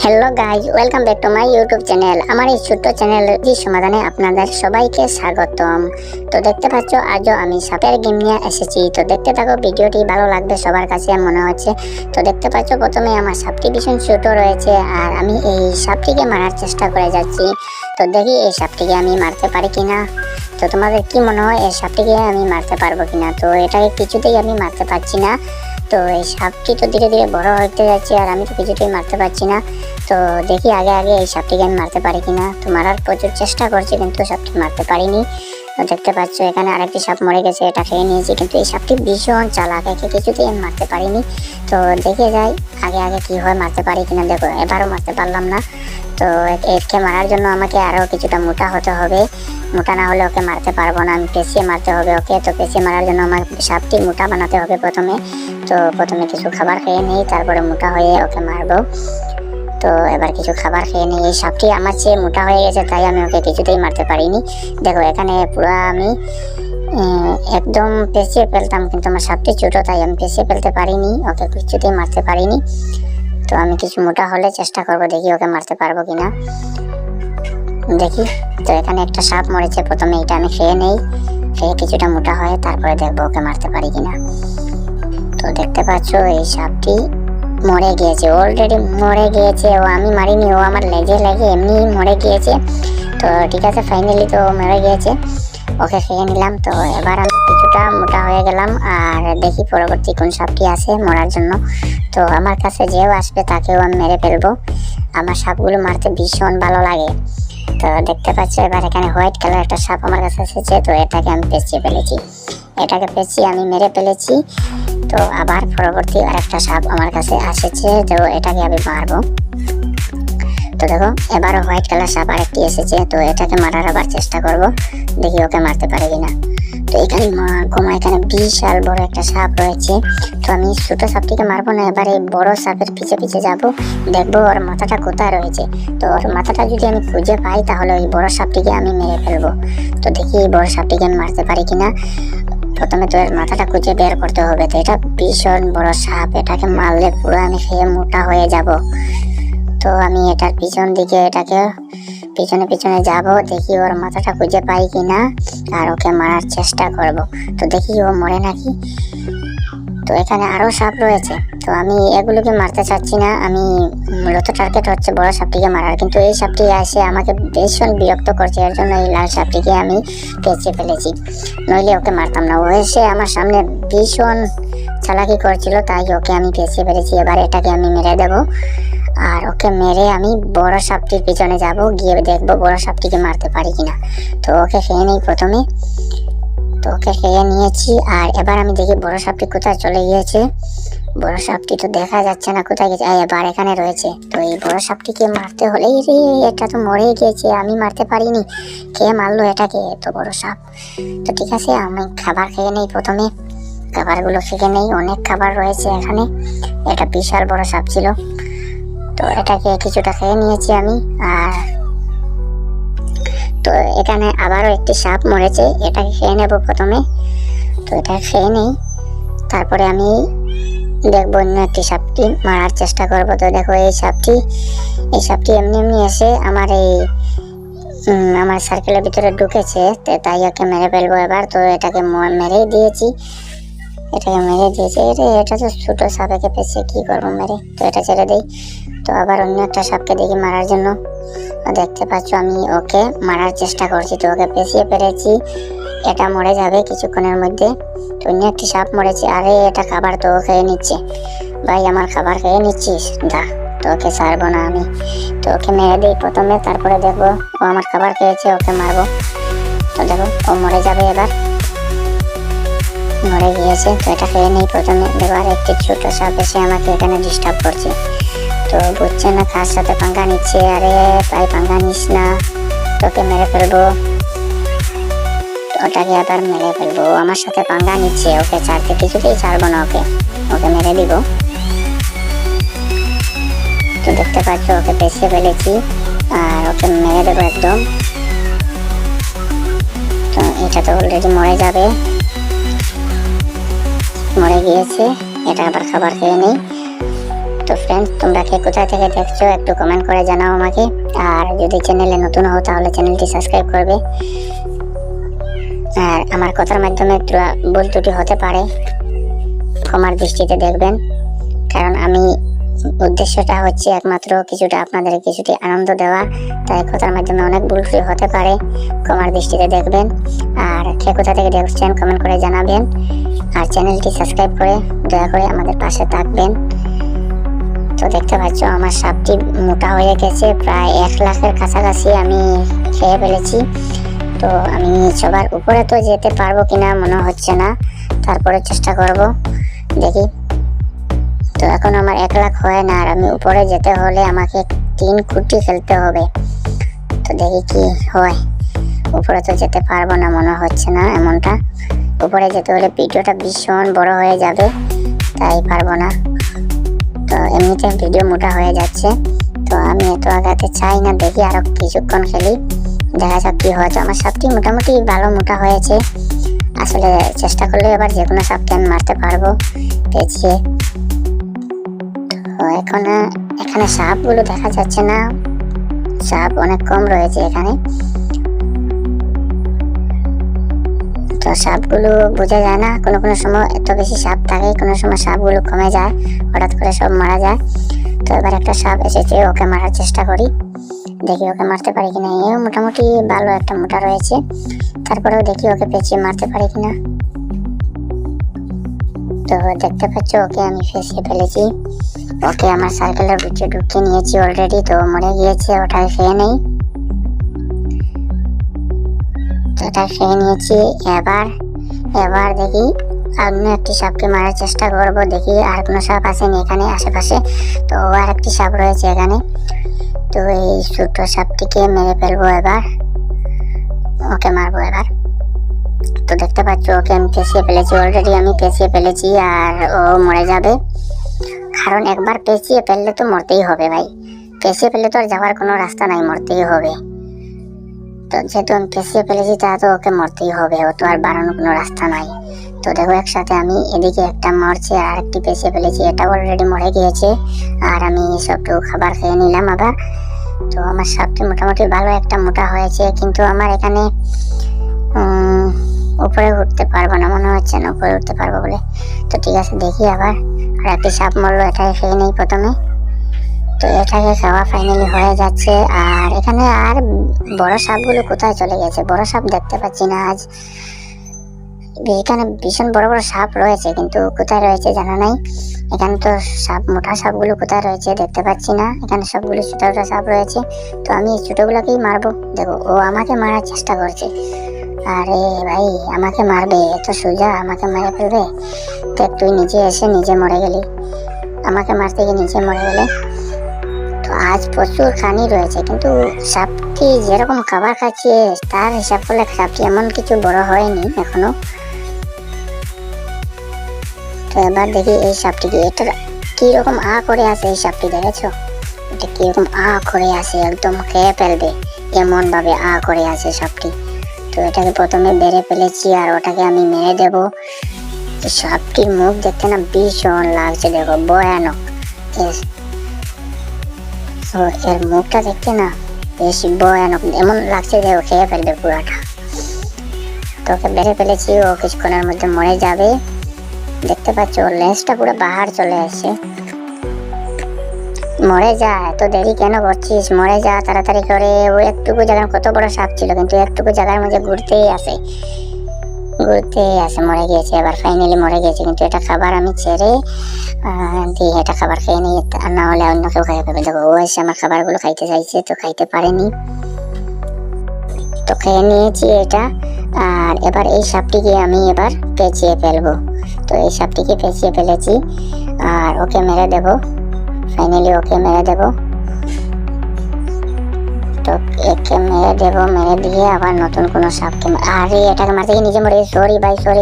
Hello guys, welcome back to my YouTube channel. আমার এই ছোট্ট চ্যানেলটি সমাধানে আপনাদের সবাইকে স্বাগতম। তো দেখতে পাচ্ছ আজও আমি সাপের গেম নিয়ে এসেছি। তো দেখতে থাকো, ভিডিওটি ভালো লাগবে সবার কাছে মনে হচ্ছে। তো দেখতে পাচ্ছ প্রথমে আমার সাপটি ভীষণ ছোট রয়েছে আর আমি এই সাপটিকে মারার চেষ্টা করে যাচ্ছি। তো দেখি এই সাপটিকে আমি মারতে পারি কিনা। তো তোমাদের কি মনে হয় এই সাপটিকে আমি মারতে পারবো কিনা? তো এটাকে কিছুতেই আমি মারতে পারছি না। তো এই সাপটি তো ধীরে ধীরে বড় হতে যাচ্ছে আর আমি তো কিছুতেই মারতে পারছি না। তো দেখি আগে এই সাপটিকে আমি মারতে পারি কিনা। তো মারার প্রচুর চেষ্টা করছি কিন্তু সাপটি মারতে পারিনি। তো দেখতে পাচ্ছ এখানে আরেকটি সাপ মরে গেছে, এটা খেয়ে নিয়েছি, কিন্তু এই সাপটি ভীষণ চালাক, একে কিছুতেই আমি মারতে পারিনি। তো দেখে যাই আগে কি হয়, মারতে পারি কিনা। দেখো এবারও মারতে পারলাম না। তো একে মারার জন্য আমাকে আরও কিছুটা মোটা হতে হবে, মোটা না হলে ওকে মারতে পারবো না। আমি পেঁচিয়ে মারতে হবে ওকে। তো পেঁচিয়ে মারার জন্য আমার সাপটি মোটা বানাতে হবে প্রথমে। তো প্রথমে কিছু খাবার খেয়ে নিই, তারপরে মোটা হয়ে ওকে মারবো। তো এবার কিছু খাবার খেয়ে নিই। এই সাপটি আমার চেয়ে মোটা হয়ে গেছে, তাই আমি ওকে কিছুতেই মারতে পারিনি। দেখো এখানে পুরো আমি একদম পেঁচিয়ে ফেলতাম, কিন্তু আমার সাপটি ছোটো তাই আমি পেঁচিয়ে ফেলতে পারিনি, ওকে কিছুতেই মারতে পারিনি। তো আমি কিছু মোটা হলে চেষ্টা করবো, দেখি ওকে মারতে পারবো কিনা দেখি। তো এখানে একটা সাপ মরেছে, প্রথমে এটা আমি খেয়ে নেই, খেয়ে কিছুটা মোটা হয় তারপরে দেখবো ওকে মারতে পারি কিনা। তো দেখতে পাচ্ছ এই সাপটি মরে গিয়েছে, অলরেডি মরে গিয়েছে। ও আমি মারিনি, ও আমার লেগে এমনি মরে গিয়েছে। তো ঠিক আছে, ফাইনালি তো মরে গিয়েছে, ওকে খেয়ে নিলাম। তো এবার আমি কিছুটা মোটা হয়ে গেলাম আর দেখি পরবর্তী কোন সাপটি আসে মরার জন্য। তো আমার কাছে যেও আসবে তাকেও আমি মেরে ফেলবো, আমার সাপগুলো মারতে ভীষণ ভালো লাগে। তো দেখতে পাচ্ছ এবার এখানে হোয়াইট কালার একটা সাপ আমার কাছে এসেছে। তো এটাকে আমি পেঁচিয়ে ফেলেছি, এটাকে পেঁচিয়ে আমি মেরে ফেলেছি। তো আবার পরবর্তী আরেকটা সাপ আমার কাছে এসেছে, তো এটাকে আমি মারবো। তো দেখো এবারও হোয়াইট কালার সাপ আরেকটি এসেছে, তো এটাকে মারার আবার চেষ্টা করব, দেখি ওকে মারতে পারে কিনা। তো এখানে এখানে বিশাল বড় একটা সাপ রয়েছে। তো আমি ছোট সাপটিকে মারবো না, এবার এই বড় সাপের পিছে যাব, দেখবো ওর মাথাটা কোথায় রয়েছে। তো ওর মাথাটা যদি আমি খুঁজে পাই তাহলে ওই বড় সাপটিকে আমি মেরে ফেলবো। তো দেখি এই বড় সাপটিকে আমি মারতে পারি কিনা। প্রথমে তো এর মাথাটা খুঁজে বের করতে হবে। তো এটা ভীষণ বড় সাপ, এটাকে মারলে পুরো আমি খেয়ে মোটা হয়ে যাব। তো আমি এটার পিছন দিকে এটাকে পিছনে যাব, দেখি ওর মাথাটা খুঁজে পাই কিনা আর ওকে মারার চেষ্টা করব। তো দেখি ও মরে নাকি। তো এখানে আরো সাপ রয়েছে, তো আমি এগুলোকে মারতে চাচ্ছি না, আমি মূলত টার্গেট হচ্ছে বড় সাপটিকে মারার। কিন্তু এই সাপটি এসে আমাকে ভীষণ বিরক্ত করছে, এর জন্য এই লাল সাপটিকে আমি পেঁচিয়ে ফেলেছি, নইলে ওকে মারতাম না। ও এসে আমার সামনে ভীষণ চালাকি করছিল, তাই ওকে আমি পেঁচিয়ে ফেলেছি। এবার এটাকে আমি মেরে দেবো আর ওকে মেরে আমি বড় সাপটির পিছনে যাব, গিয়ে দেখবো বড় সাপটিকে মারতে পারি কিনা। তো ওকে খেয়ে নেই প্রথমে। তো ওকে খেয়ে নিয়েছি আর এবার আমি দেখি বড় সাপটি কোথায় চলে গিয়েছে। বড় সাপটি তো দেখা যাচ্ছে না কোথায় গেছে, এবার এখানে রয়েছে। তো এই বড় সাপটিকে মারতে হলে এটা তো মরে গিয়েছে, আমি মারতে পারিনি, কে মারলো এটাকে? তো বড় সাপ। তো ঠিক আছে, আমি খাবার খেয়ে নেই, প্রথমে খাবারগুলো খেয়ে নেই, অনেক খাবার রয়েছে এখানে, এটা বিশাল বড় সাপ ছিল। তো এটাকে কিছুটা খেয়ে নিয়েছি আমি। আর তো এখানে আবারও একটি সাপ মরেছে, এটাকে খেয়ে নেব প্রথমে। তো এটা খেয়ে নেই, তারপরে আমি দেখবো অন্য একটি সাপটি মারার চেষ্টা করব। তো দেখো এই সাপটি এমনি এসে আমার সার্কেলের ভিতরে ঢুকেছে, তাই ওকে মেরে ফেলবো এবার। তো এটাকে মেরেই দিয়েছি, এটা তো ছোট সাপ, একে পেঁচিয়ে কি করবো মেরে। তো এটা ছেড়ে দিই। তো আবার অন্য একটা সাপকে দেখি মারার জন্য। দেখতে পাচ্ছ আমি ওকে মারার চেষ্টা করছি, তো ওকে পেঁচিয়ে পেরেছি, এটা মরে যাবে কিছুক্ষণের মধ্যে। তো অন্য একটি সাপ মরেছে, আরে এটা খাবার তো খেয়ে নিচ্ছে, ভাই আমার খাবার খেয়ে নিচ্ছিস, দা। তো ওকে ছাড়বো না আমি, তো ওকে মেরে দিই প্রথমে, তারপরে দেখবো ও আমার খাবার খেয়েছে, ওকে মারবো। তো দেখো ও মরে যাবে, এবার মরে গিয়েছে। তো এটা খেয়ে নেই প্রথমে। দেখো আর একটি ছোট সাপ এসে আমাকে এখানে ডিস্টার্ব করছে, তো বুঝছে না কার সাথে পাঙ্গা নিচ্ছে। আরে ভাই পাঙ্গা নিস না, তোকে মেরে ফেলবো। ওটাকে আবার মেরে ফেলবো, আমার সাথে পাঙ্গা নিচ্ছে, ওকে ছাড়তে কিছুতেই ছাড়বো না, ওকে মেরে দিব। তো দেখতে পাচ্ছ ওকে পেঁচিয়ে ফেলেছি আর ওকে মেরে দেবো একদম। তো এটা তো অলরেডি মরে যাবে, মরে গিয়েছে। এটা আবার খাবার খেয়ে নেই। তো ফ্রেন্ডস, তোমরা কে কোথা থেকে দেখছো একটু কমেন্ট করে জানাও আমাকে। আর যদি চ্যানেলে নতুন হও তাহলে চ্যানেলটি সাবস্ক্রাইব করবে। আর আমার কথার মাধ্যমে ভুল ত্রুটি হতে পারে, ক্ষমার দৃষ্টিতে দেখবেন। কারণ আমি উদ্দেশ্যটা হচ্ছে একমাত্র কিছুটা আপনাদের কিছুটি আনন্দ দেওয়া, তাই কথার মাধ্যমে অনেক ভুল ত্রুটি হতে পারে, ক্ষমার দৃষ্টিতে দেখবেন। আর কে কোথা থেকে দেখছেন কমেন্ট করে জানাবেন। আর চ্যানেলটি সাবস্ক্রাইব করে দয়া করে আমাদের পাশে থাকবেন। তো দেখতে পাচ্ছ আমার সাপটি মোটা হয়ে গেছে, প্রায় 1 লাখের কাছাকাছি আমি খেয়ে ফেলেছি। তো আমি সবার উপরে তো যেতে পারবো কিনা মনে হচ্ছে না, তারপরে চেষ্টা করব, দেখি। তো এখন আমার 1 লাখ হয় না, আর আমি উপরে যেতে হলে আমাকে 3 কোটি খেলতে হবে। তো দেখি কি হয়। উপরে তো যেতে পারবো না মনে হচ্ছে না এমনটা। উপরে যেতে হলে ভিডিওটা ভীষণ বড় হয়ে যাবে, তাই পারবো না। তো এমনিতে ভিডিও মোটা হয়ে যাচ্ছে, তো আমি এত আগাতে চাই না। দেখি আরো কিছুক্ষণ খেলি, দেখা যাক কি হয়। তো আমার সাপটি মোটামুটি ভালো মোটা হয়েছে। আসলে চেষ্টা করলে এবার যে কোনো সাপকে আমি মারতে পারবো পেঁচিয়ে। তো এখানে সাপগুলো দেখা যাচ্ছে না, সাপ অনেক কম রয়েছে এখানে। তো সাপগুলো বোঝা যায় না, কোনো সময় এত বেশি সাপ থাকে, কোনো সময় সাপগুলো কমে যায়, হঠাৎ করে সব মারা যায়। তো এবার একটা সাপ এসেছে, ওকে মারার চেষ্টা করি, দেখি ওকে মারতে পারি কিনা। এও মোটামুটি ভালো একটা মোটা রয়েছে, তারপরেও দেখি ওকে পেঁচিয়ে মারতে পারি কিনা। তো দেখতে পাচ্ছ ওকে আমি ফেঁসে ফেলেছি, ওকে আমার সার্কেলের ভিতরে ঢুকিয়ে নিয়েছি অলরেডি। তো মরে গিয়েছে, ওটাই খেয়ে নেই। এটা খেয়ে নিয়েছি। এবার দেখি অন্য একটি সাপকে মারার চেষ্টা করব, দেখি আর কোনো সাপ আসেনি এখানে আশেপাশে। তো আর একটি সাপ রয়েছে এখানে, তো এই ছোট সাপটিকে মেরে ফেলবো এবার, ওকে মারবো এবার। তো দেখতে পাচ্ছ ওকে আমি পেঁচিয়ে ফেলেছি অলরেডি, আমি পেঁচিয়ে ফেলেছি, আর ও মরে যাবে। কারণ একবার পেঁচিয়ে ফেললে তো মরতেই হবে ভাই, পেঁচিয়ে ফেললে তো আর যাওয়ার কোনো রাস্তা নাই, মরতেই হবে। তো যেহেতু আমি পেঁচিয়ে ফেলেছি তা তো ওকে মরতেই হবে, ও তো আর বাড়ানোর কোনো রাস্তা নাই। তো দেখো একসাথে আমি এদিকে একটা মরছে আর একটি পেঁচিয়ে ফেলেছি, এটা অলরেডি মরে গিয়েছে। আর আমি সবটুকু খাবার খেয়ে নিলাম আবার। তো আমার সাপটি মোটামুটি ভালো একটা মোটা হয়েছে, কিন্তু আমার এখানে উপরে উঠতে পারবো না মনে হচ্ছে না, উপরে উঠতে পারবো বলে। তো ঠিক আছে, দেখি আবার। আর একটি সাপ মরলো, এটাকে খেয়ে নেই প্রথমে। তো এটাকে খাওয়া ফাইনালি হয়ে যাচ্ছে। আর এখানে আর বড় সাপগুলো কোথায় চলে গেছে? বড় সাপ দেখতে পাচ্ছি না আজ। এখানে ভীষণ বড় বড় সাপ রয়েছে, কিন্তু কোথায় রয়েছে জানা নাই। এখানে তো সাপ, মোটা সাপগুলো কোথায় রয়েছে দেখতে পাচ্ছি না। এখানে সবগুলো ছোট ছোট সাপ রয়েছে, তো আমি এই ছোটগুলোকেই মারবো। দেখো ও আমাকে মারার চেষ্টা করছে। আরে ভাই, আমাকে মারবে? এত সোজা আমাকে মেরে ফেলবে? দেখ তুই নিজে এসে নিজে মরে গেলি, আমাকে মারতে গিয়ে নিজে মরে গেলে। তো আজ প্রচুর খানি রয়েছে, কিন্তু সাপটি যেরকম খাবার খাচ্ছে তার হিসাব করলে সাপটি এমন কিছু বড় হয়নি এখনো। তো এবার দেখি এই সাপটিকে, এটা কিরকম আ করে আছে এই সাপটি, দেখেছো? এটা কিরকম আ করে আছে, একদম খেয়ে ফেলবে এমন ভাবে আ করে আছে সাপটি। তো এটাকে প্রথমে বেড়ে ফেলেছি, আর ওটাকে আমি মেরে দেবো। সাপটির মুখ দেখতে না ভীষণ লাগছে, দেখো ভয়ানক। এর মুখটা দেখতে না বেশ ভয়ানক, এমন লাগছে যে ও খেয়ে ফেলবে পুরাটা। তো ওকে বেড়ে ফেলেছি, ও কিছুক্ষণের মধ্যে মরে যাবে। দেখতে পাচ্ছ ওর লেজটা পুরো বাহার চলে আসছে। মরে যা, এত দেরি কেন করছিস? মরে যা তাড়াতাড়ি করে। ও একটুকু জায়গায়, কত বড় সাপ ছিল, কিন্তু একটুকু জায়গার মধ্যে ঘুরতেই আসে। মরে গিয়েছে, এবার ফাইনালি মরে গিয়েছে। কিন্তু এটা খাবার আমি ছেড়ে দিয়ে এটা খাবার খেয়ে নিই, না হলে অন্য কেউ খাইয়ে ফেলবে। দেখো ও এসে আমার খাবারগুলো খাইতে চাইছে, তো খাইতে পারেনি, তো খেয়ে নিয়েছি এটা। আর এবার এই সাপটিকে আমি এবার পেঁচিয়ে ফেলবো। তো এই সাপটিকে পেঁচিয়ে ফেলেছি, আর ওকে মেরে দেবো, ফাইনালি ওকে মেরে দেবো। তো একে মেরে দেবো, মেরে দিয়ে আবার নতুন কোনো সাপকে, আরে এটাকে মারতে গিয়ে নিজে মরে। সরি ভাই, সরি।